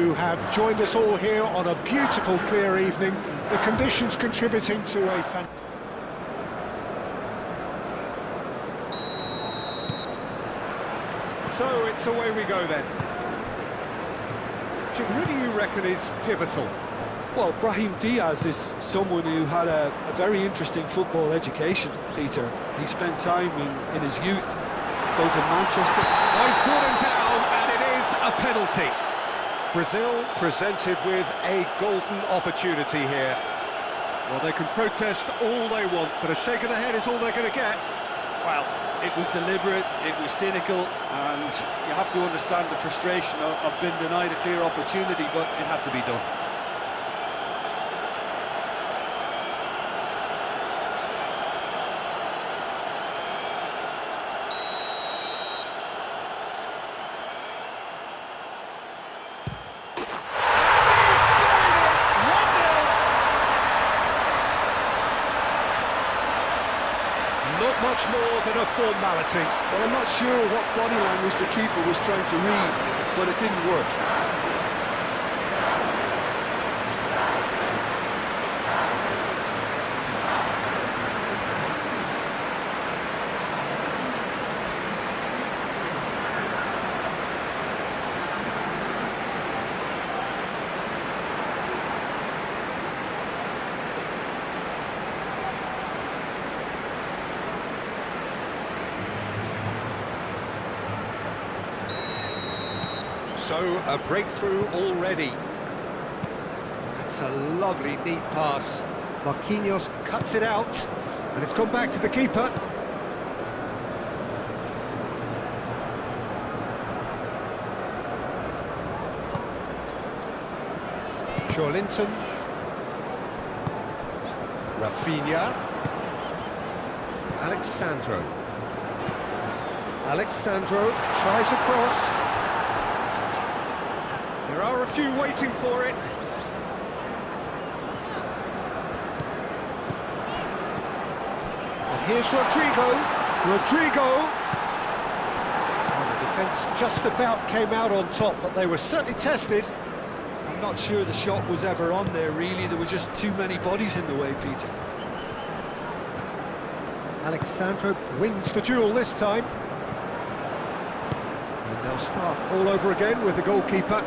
Who have joined us all here on a beautiful clear evening, the conditions contributing to a So it's away we go then. Jim, who do you reckon is pivotal? Well, Brahim Diaz is someone who had a very interesting football education, Peter. He spent time in his youth, both in Manchester. Oh, he's brought him down, and it is a penalty. Brazil presented with a golden opportunity here. Well, they can protest all they want, but a shake of the head is all they're going to get. Well, it was deliberate, it was cynical, and you have to understand the frustration of being denied a clear opportunity, but it had to be done. Not much more than a formality. Well, I'm not sure what body language the keeper was trying to read, but it didn't work. So, a breakthrough already. That's a lovely, neat pass. Marquinhos cuts it out, and it's gone back to the keeper. Linton. Rafinha. Alexandro tries a cross. There are a few waiting for it. And here's Rodrigo. Well, the defence just about came out on top, but they were certainly tested. I'm not sure the shot was ever on there, really. There were just too many bodies in the way, Peter. Alexandro wins the duel this time. And they'll start all over again with the goalkeeper.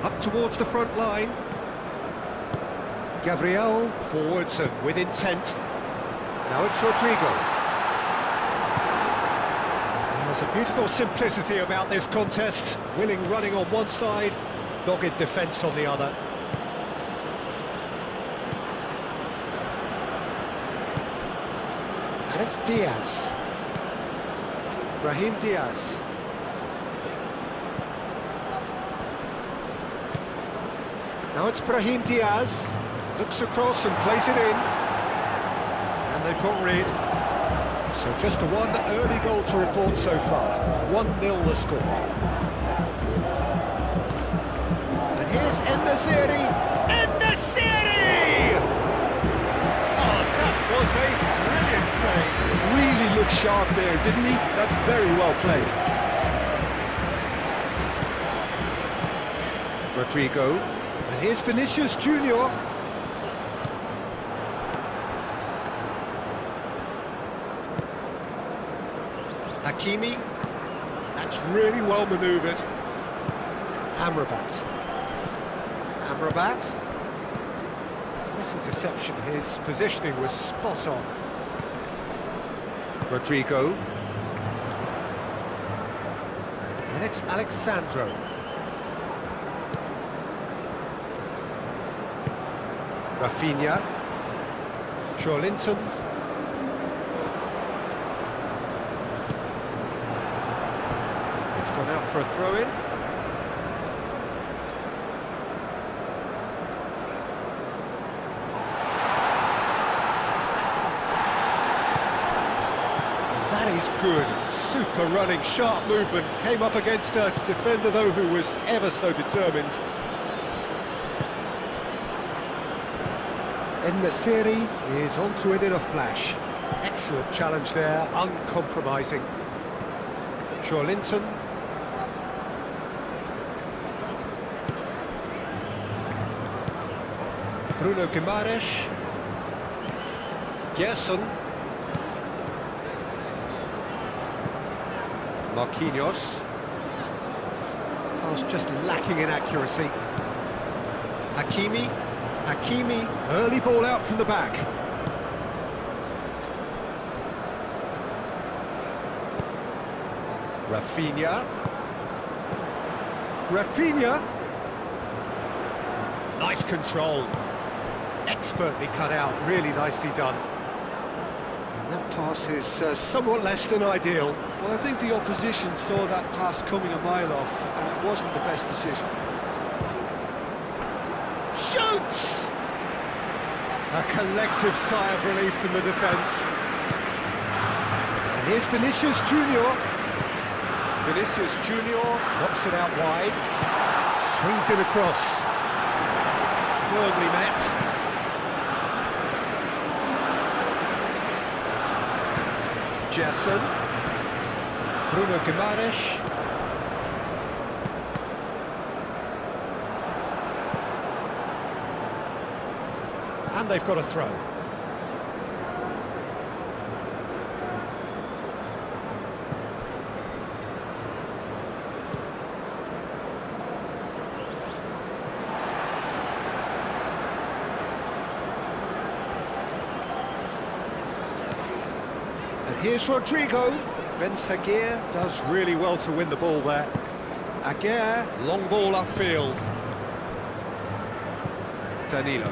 Up towards the front line. Gabriel forwards and with intent. Now it's Rodrigo. There's a beautiful simplicity about this contest. Willing running on one side, dogged defence on the other. And it's Diaz. Brahim Diaz. Now it's Brahim Diaz, looks across and plays it in. And they've got rid. So just the one early goal to report so far. 1-0 the score. And here's En-Nesyri. En-Nesyri! Oh, that was a brilliant save. Really looked sharp there, didn't he? That's very well played. Rodrigo. And here's Vinicius Junior. Hakimi. That's really well manoeuvred. Amrabat. This interception, his positioning was spot on. Rodrigo. And it's Alexandro. Rafinha. Linton. It's gone out for a throw-in. That is good. Super running, sharp movement. Came up against a defender, though, who was ever so determined. En-Nesyri is onto it in a flash. Excellent challenge there, uncompromising. Linton. Bruno Guimaraes. Gerson. Marquinhos. Pass just lacking in accuracy. Hakimi, early ball out from the back. Rafinha. Nice control. Expertly cut out, really nicely done. And that pass is somewhat less than ideal. Well, I think the opposition saw that pass coming a mile off, and it wasn't the best decision. Shoots! A collective sigh of relief from the defence. And here's Vinicius Junior. Vinicius Junior knocks it out wide. Swings it across. Firmly met. Gerson. Bruno Guimaraes. And they've got a throw. And here's Rodrigo. Ben Seguir does really well to win the ball there. Aguirre, long ball upfield. Danilo.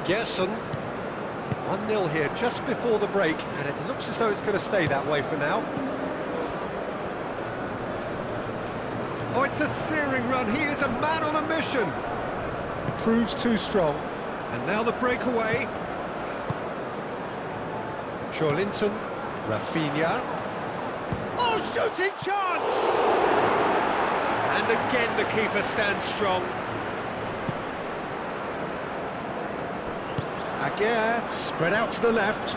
Gerson, 1-0 here just before the break, and it looks as though it's going to stay that way for now. Oh, it's a searing run. He is a man on a mission. Proves too strong. And now the breakaway. Linton, Rafinha. Oh, shooting chance! And again the keeper stands strong. Aguirre, spread out to the left.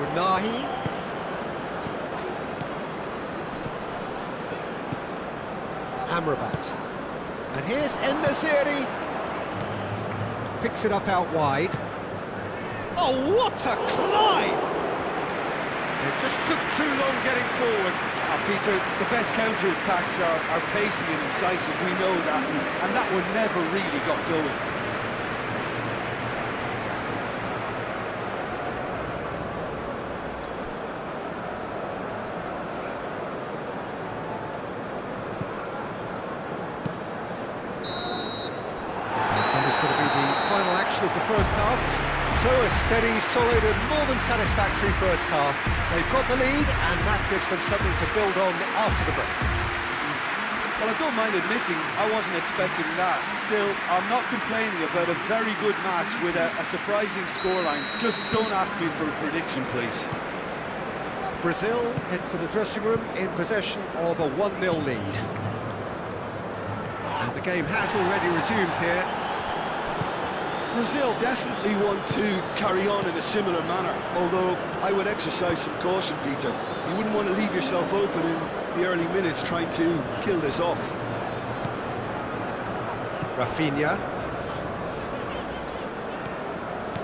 Unahi. Amrabat. And here's En-Nesyri. Picks it up out wide. Oh, what a climb! It just took too long getting forward. Peter, the best counter-attacks are pacey and incisive, we know that, and that one never really got going. That is going to be the final action of the first half. So a steady, solid and more than satisfactory first half. They've got the lead and that gives them something to build on after the break. Well, I don't mind admitting I wasn't expecting that. Still, I'm not complaining about a very good match with a surprising scoreline. Just don't ask me for a prediction, please. Brazil head for the dressing room in possession of a 1-0 lead. And the game has already resumed here. Brazil definitely want to carry on in a similar manner, although I would exercise some caution, Peter. You wouldn't want to leave yourself open in the early minutes trying to kill this off. Rafinha.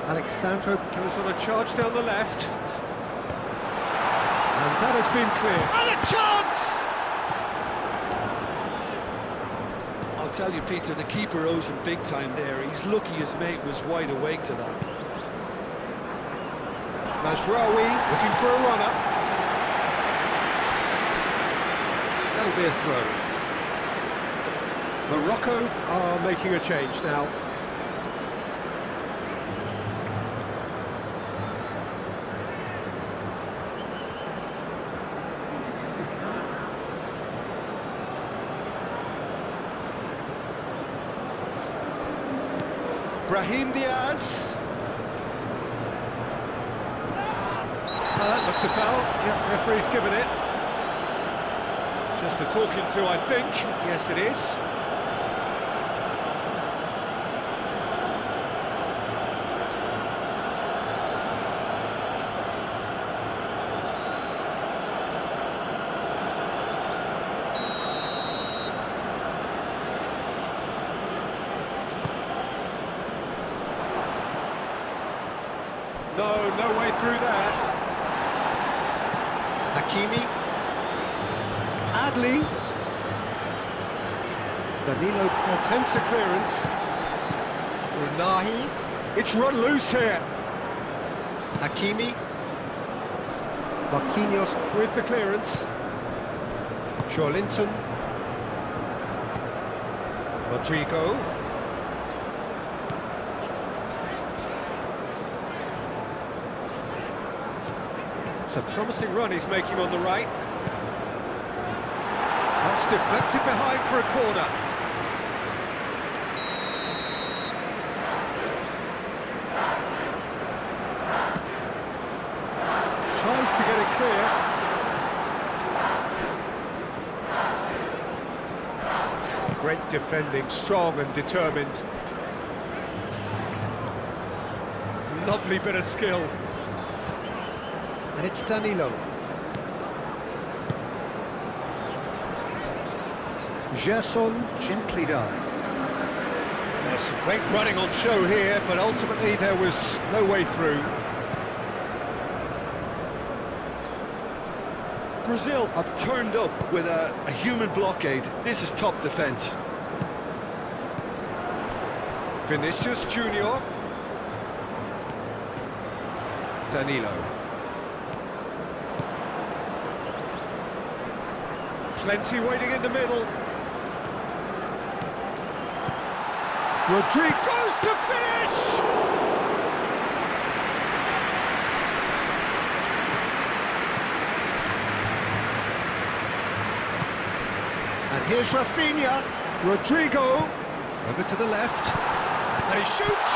Alexandro goes on a charge down the left. And that has been clear. And a chance! I'll tell you, Peter, the keeper owes him big time there. He's lucky his mate was wide awake to that. Mazraoui looking for a runner. That'll be a throw. Morocco are making a change now. Brahim Diaz. That looks a foul. Yep, referee's given it. Just a talking to, I think. Yes, it is. No, no way through there. Hakimi. Adli. Danilo attempts a clearance. Unahi. It's run loose here. Hakimi. Marquinhos with the clearance. Linton. Rodrigo. It's a promising run he's making on the right. Cross deflected behind for a corner. Tries to get it clear. Great defending, strong and determined. Lovely bit of skill. And it's Danilo. Gerson gently done. There's some great running on show here, but ultimately there was no way through. Brazil have turned up with a human blockade. This is top defence. Vinicius Junior. Danilo. Plenty waiting in the middle. Rodrigo goes to finish! And here's Rafinha. Rodrigo over to the left. And he shoots!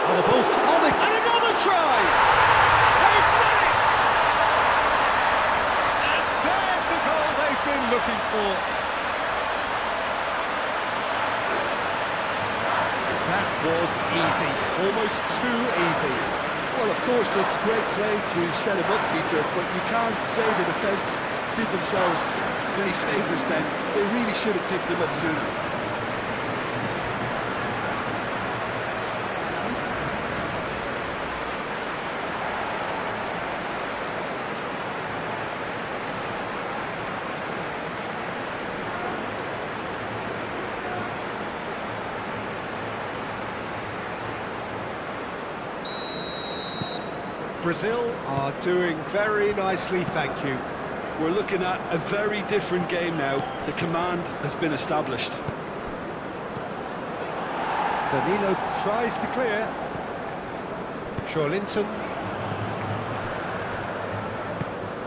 Oh, the ball's on it! And another try! They've done it! And there's the goal they've been looking for. That was easy, almost too easy. Well, of course, it's great play to set him up, Peter, but you can't say the defence did themselves many favours then. They really should have dipped him up sooner. Brazil are doing very nicely, thank you. We're looking at a very different game now. The command has been established. Danilo tries to clear. Linton.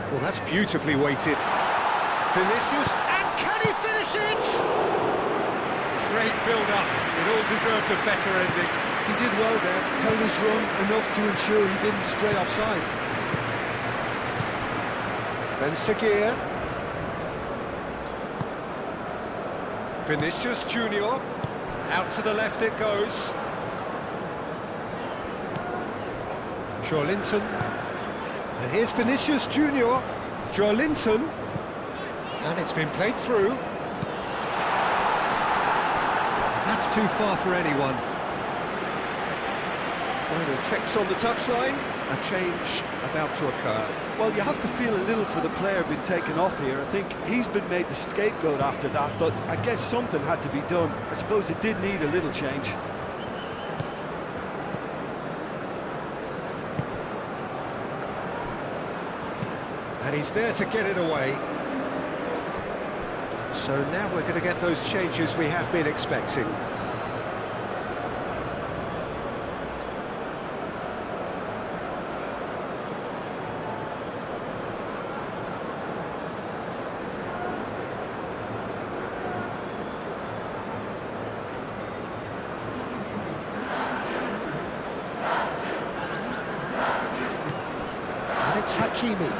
Well, that's beautifully weighted. Vinicius, and can he finish it? Great build-up. It all deserved a better ending. He did well there, held his run enough to ensure he didn't stray offside. Ben Seguir. Vinicius Junior. Out to the left it goes. Linton. And here's Vinicius Junior. Linton. And it's been played through. That's too far for anyone. Final checks on the touchline. A change about to occur. Well, you have to feel a little for the player being taken off here. I think he's been made the scapegoat after that, but I guess something had to be done. I suppose it did need a little change. And he's there to get it away. So now we're going to get those changes we have been expecting. And it's Hakimi.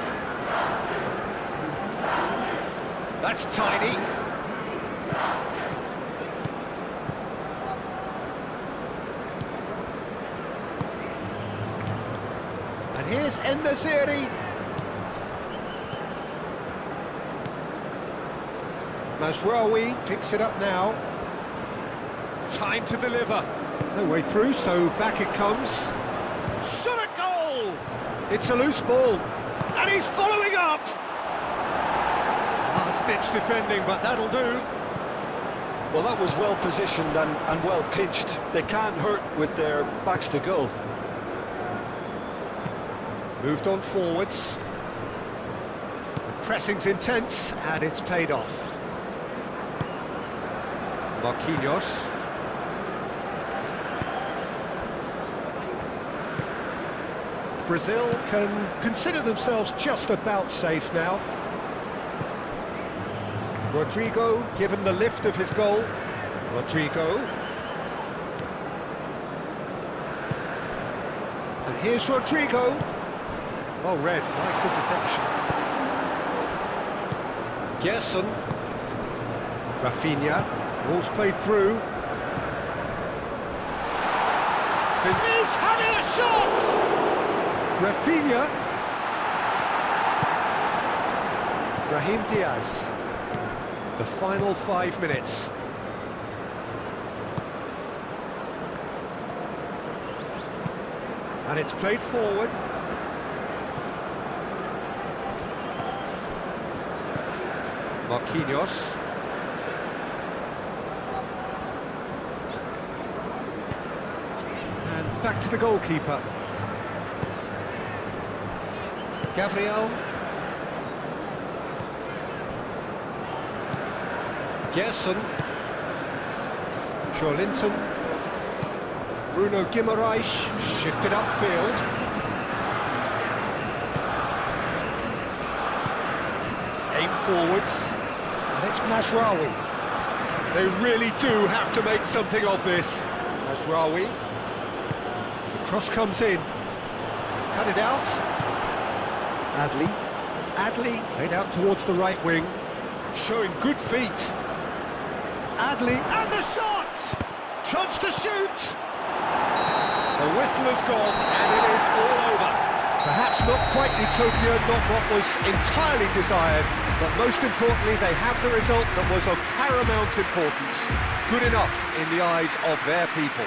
That's tiny. And here's En-Nesyri. Mazraoui picks it up now. Time to deliver. No way through, so back it comes. Shot at goal! It's a loose ball, and he's following up! Last-ditch defending, but that'll do. Well, that was well positioned and well pinched. They can't hurt with their backs to goal. Moved on forwards. Pressing's intense, and it's paid off. Marquinhos. Brazil can consider themselves just about safe now. Rodrigo given the lift of his goal. Rodrigo. And here's Rodrigo. Well read, nice interception. Gerson. Rafinha. Ball's played through. He's having a shot! Rafinha. Brahim Diaz. The final 5 minutes. And it's played forward. Marquinhos. And back to the goalkeeper. Gabriel. Gerson. Joelinton. Bruno Guimaraes shifted upfield. Aim forwards. And it's Mazraoui. They really do have to make something of this. Mazraoui. The cross comes in. He's cut it out. Adli played out towards the right wing. Showing good feet. Adli, and the shot! Chance to shoot! The whistle has gone, and it is all over. Perhaps not quite utopia, not what was entirely desired, but most importantly, they have the result that was of paramount importance. Good enough in the eyes of their people.